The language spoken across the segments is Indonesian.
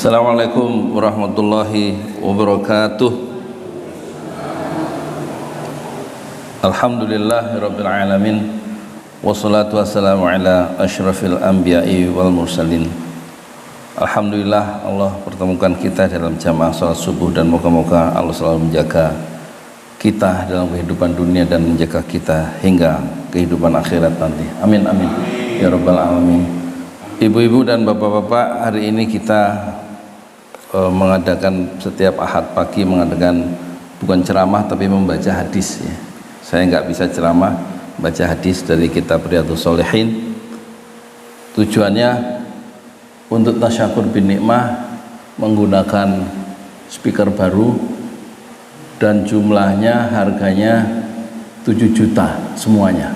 Assalamualaikum warahmatullahi wabarakatuh. Alhamdulillahirabbil alamin. Wassalatu wassalamu ala asyrafil anbiya'i wal mursalin. Alhamdulillah Allah pertemukan kita dalam jamaah salat subuh, dan moga-moga Allah selalu menjaga kita dalam kehidupan dunia dan menjaga kita hingga kehidupan akhirat nanti. Amin amin ya rabbal alamin. Ibu-ibu dan bapak-bapak, hari ini kita mengadakan setiap Ahad pagi mengadakan bukan ceramah tapi membaca hadis ya. Saya nggak bisa ceramah, baca hadis dari kitab Riyadhus Shalihin. Tujuannya untuk tasyakur bin nikmah, menggunakan speaker baru dan jumlahnya harganya 7 juta semuanya,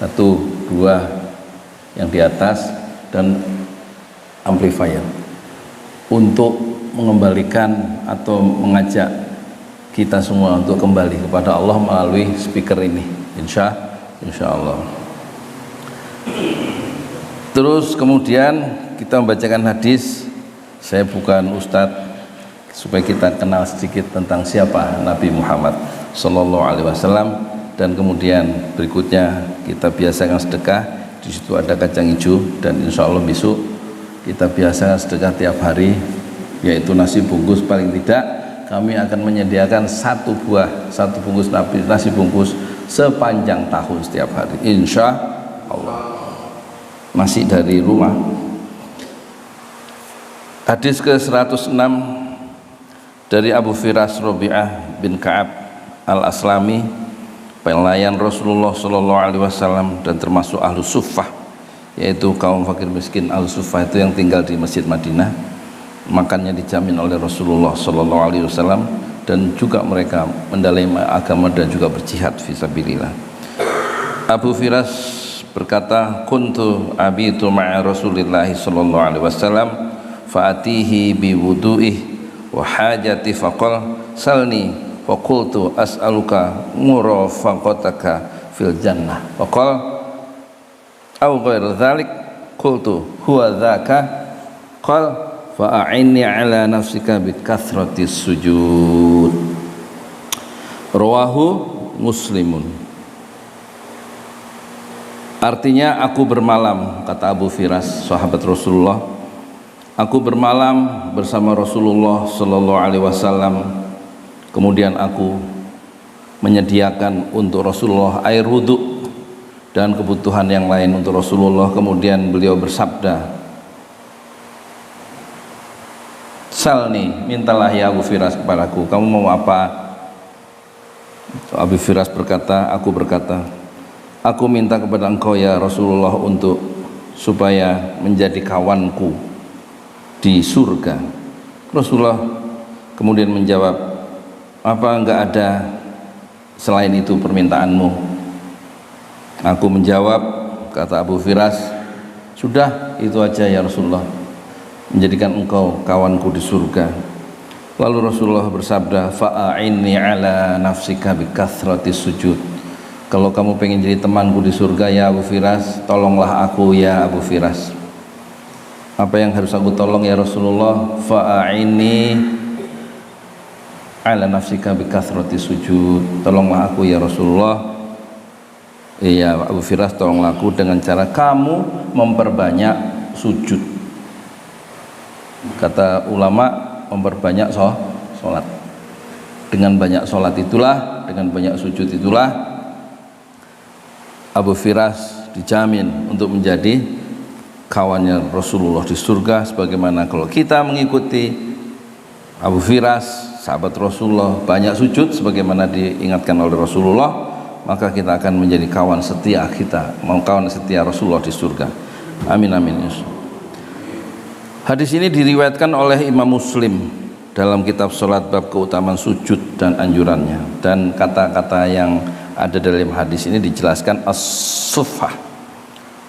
1, 2 yang di atas dan amplifier, untuk mengembalikan atau mengajak kita semua untuk kembali kepada Allah melalui speaker ini, insya Allah. Terus kemudian kita membacakan hadis. Saya bukan ustadz, supaya kita kenal sedikit tentang siapa Nabi Muhammad Sallallahu Alaihi Wasallam. Dan kemudian berikutnya kita biasakan sedekah. Di situ ada kacang hijau, dan insya Allah besok kita biasakan sedekah tiap hari, yaitu nasi bungkus. Paling tidak kami akan menyediakan satu bungkus nasi bungkus sepanjang tahun setiap hari, insya Allah. Masih dari rumah. Hadis ke-106 dari Abu Firas Rabi'ah bin Ka'ab al-Aslami, pelayan Rasulullah Sallallahu Alaihi Wasallam dan termasuk ahlu suffah, yaitu kaum fakir miskin. Ahlu suffah itu yang tinggal di Masjid Madinah, makannya dijamin oleh Rasulullah Sallallahu Alaihi Wasallam, dan juga mereka mendalami agama dan juga berjihad fisabilillah. Abu Firas berkata, kuntu abitu ma'a Rasulillah Sallallahu Alaihi Wasallam fa'atihi biwudu'ih wa hajati faqal salni faqultu as'aluka murafaqataka fil jannah faqal aw ghairu dzalik qultu huwa dzaka qal fa'inni ala nafsika bi kathratis sujud. Rawahu Muslimun. Artinya, aku bermalam, kata Abu Firas, sahabat Rasulullah, aku bermalam bersama Rasulullah Sallallahu Alaihi Wasallam. Kemudian aku menyediakan untuk Rasulullah air wudhu dan kebutuhan yang lain untuk Rasulullah. Kemudian beliau bersabda, salni, mintalah ya Abu Firas kepadaku, kamu mau apa? Abu Firas berkata, aku berkata, aku minta kepada engkau ya Rasulullah untuk supaya menjadi kawanku di surga. Rasulullah kemudian menjawab, apa enggak ada selain itu permintaanmu? Aku menjawab, kata Abu Firas, sudah itu aja ya Rasulullah, menjadikan engkau kawanku di surga. Lalu Rasulullah bersabda, fa'inni ala nafsika bi kathratis sujud. Kalau kamu pengen jadi temanku di surga ya Abu Firas, tolonglah aku ya Abu Firas. Apa yang harus aku tolong ya Rasulullah? Fa'inni ala nafsika bi kathrati sujud. Tolonglah aku ya Rasulullah. Iya Abu Firas, tolonglah aku dengan cara kamu memperbanyak sujud. Kata ulama, memperbanyak sholat. Dengan banyak sholat itulah, dengan banyak sujud itulah Abu Firas dijamin untuk menjadi kawannya Rasulullah di surga. Sebagaimana kalau kita mengikuti Abu Firas, sahabat Rasulullah, banyak sujud sebagaimana diingatkan oleh Rasulullah, maka kita akan menjadi kawan setia kita, kawan setia Rasulullah di surga. Amin amin. Hadis ini diriwayatkan oleh Imam Muslim dalam kitab salat bab keutamaan sujud dan anjurannya, dan kata-kata yang ada dalam hadis ini dijelaskan as-suffah.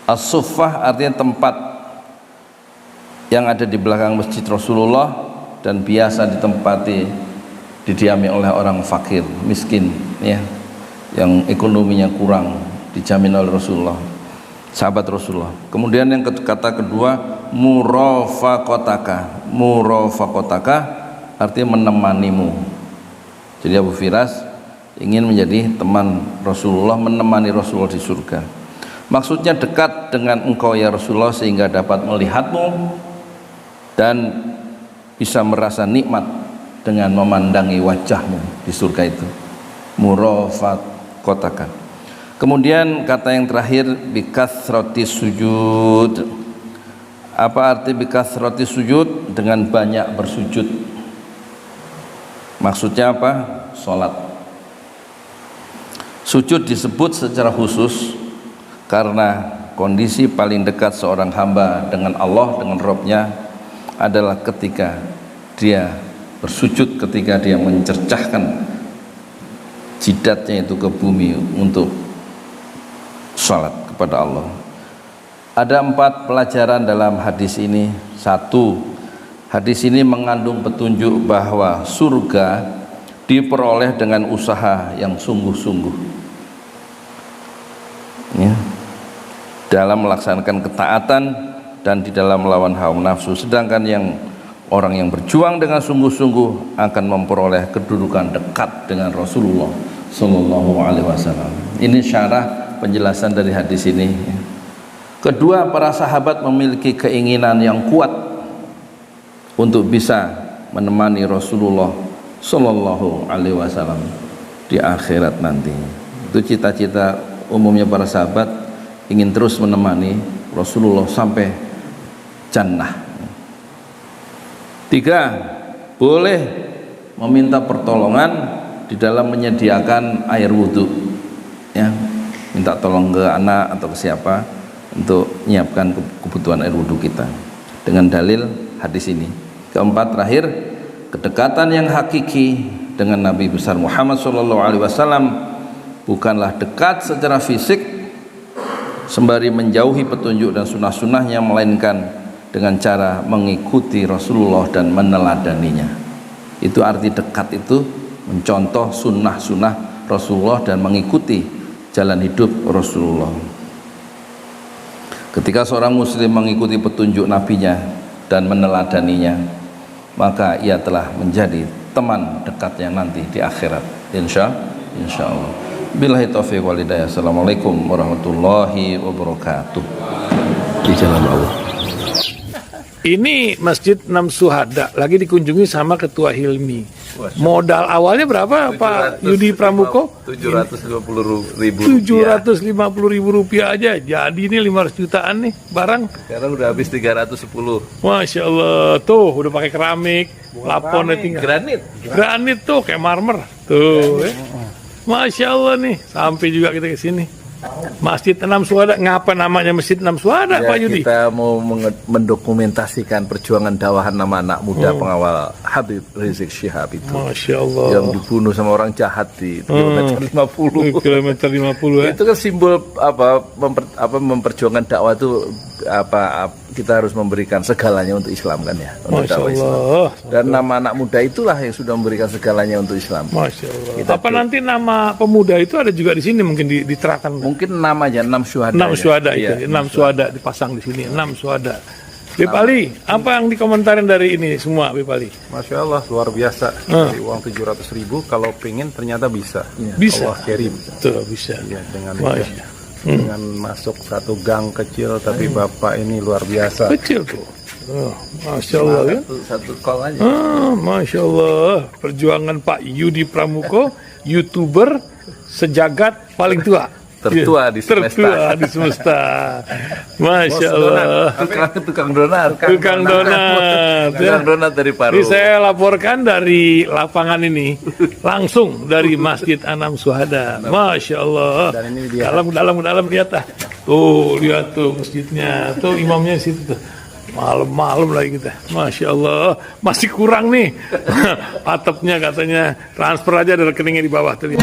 As-suffah artinya tempat yang ada di belakang masjid Rasulullah dan biasa didiami oleh orang fakir, miskin ya, yang ekonominya kurang, dijamin oleh Rasulullah. sahabat Rasulullah. Kemudian yang kata kedua, murafaqataka. Murafaqataka artinya menemanimu. Jadi Abu Firas ingin menjadi teman Rasulullah, menemani Rasulullah di surga. Maksudnya dekat dengan engkau ya Rasulullah sehingga dapat melihatmu dan bisa merasa nikmat dengan memandangi wajahmu di surga itu. Murafaqataka. Kemudian kata yang terakhir, bikathrati sujud. Apa arti bikathrati sujud? Dengan banyak bersujud. Maksudnya apa? Salat. Sujud disebut secara khusus karena kondisi paling dekat seorang hamba dengan Allah, dengan Rabb-nya adalah ketika dia bersujud, ketika dia mencercahkan jidatnya itu ke bumi untuk salat kepada Allah. Ada 4 pelajaran dalam hadis ini. 1, hadis ini mengandung petunjuk bahwa surga diperoleh dengan usaha yang sungguh-sungguh, ya, dalam melaksanakan ketaatan dan di dalam melawan hawa nafsu. Sedangkan yang orang yang berjuang dengan sungguh-sungguh akan memperoleh kedudukan dekat dengan Rasulullah Sallallahu Alaihi Wasallam. Ini syarah penjelasan dari hadis ini. Kedua, para sahabat memiliki keinginan yang kuat untuk bisa menemani Rasulullah Sallallahu Alaihi Wasallam di akhirat nanti. Itu cita-cita umumnya para sahabat, ingin terus menemani Rasulullah sampai jannah. 3, boleh meminta pertolongan di dalam menyediakan air wudhu, ya, minta tolong ke anak atau ke siapa untuk menyiapkan kebutuhan air wudhu kita dengan dalil hadis ini. Keempat, terakhir, kedekatan yang hakiki dengan Nabi besar Muhammad SAW bukanlah dekat secara fisik sembari menjauhi petunjuk dan sunnah-sunnahnya, melainkan dengan cara mengikuti Rasulullah dan meneladaninya. Itu arti dekat, itu mencontoh sunnah-sunnah Rasulullah dan mengikuti jalan hidup Rasulullah. Ketika seorang muslim mengikuti petunjuk nabinya dan meneladaninya, maka ia telah menjadi teman dekatnya nanti di akhirat, insya Allah. Billahi taufiq wal hidayah. Assalamualaikum warahmatullahi wabarakatuh. Di jalan Allah. Ini Masjid 6 Syuhada lagi dikunjungi sama Ketua Hilmi. Modal awalnya berapa Pak Yudi Pramuko? 750.000 rupiah aja. Jadi ini 500 jutaan nih barang. Sekarang udah habis 310. Masya Allah, tuh udah pakai keramik, laponnya tinggal. Granit tuh kayak marmer. Tuh, Masya Allah nih, sampai juga kita ke sini. Masjid 6 Syuhada, ngapa namanya Masjid 6 Syuhada, Ya, Pak Yudi? kita mau mendokumentasikan perjuangan dakwah nama anak muda pengawal Habib Rizik Syihab itu. Masya Allah. Yang dibunuh sama orang jahat di kilometer 50. Kilometer 50 ya. Itu kan simbol memperjuangkan dakwah itu kita harus memberikan segalanya untuk Islam kan ya, untuk Masya dakwah Islam. Allah. Dan nama anak muda itulah yang sudah memberikan segalanya untuk Islam. Masya Allah. Apa nanti nama pemuda itu ada juga di sini mungkin diterangkan? Mungkin namanya 6 Syuhada. 6 Syuhada ya. itu, 6 Syuhada dipasang di sini, 6 Syuhada. Bip Ali, apa yang dikomentarin dari ini semua, Bip Ali? Masya Allah, luar biasa. Dari uang 700.000, kalau pengen ternyata bisa. Bisa. Allah kirim. Tuh, bisa. Ya, dengan Masya. dengan masuk satu gang kecil, tapi Bapak ini luar biasa. Kecil tuh. Masya Allah ya. Satu call aja. Masya Allah. Perjuangan Pak Yudi Pramuko, YouTuber sejagat paling tua. Tertua di semesta. Tertua di semesta. Masya Allah. Tukang donat. Tukang donat. Tukang donat dari Paru. Ini saya laporkan dari lapangan ini, langsung dari Masjid 6 Syuhada. Masya Allah. Dan ini dia. Dalam lihat ah. Tuh, lihat tuh masjidnya. Tuh imamnya di situ tuh. Malam-malam lagi kita. Masya Allah. Masih kurang nih. Atapnya katanya transfer aja dari rekeningnya di bawah tuh.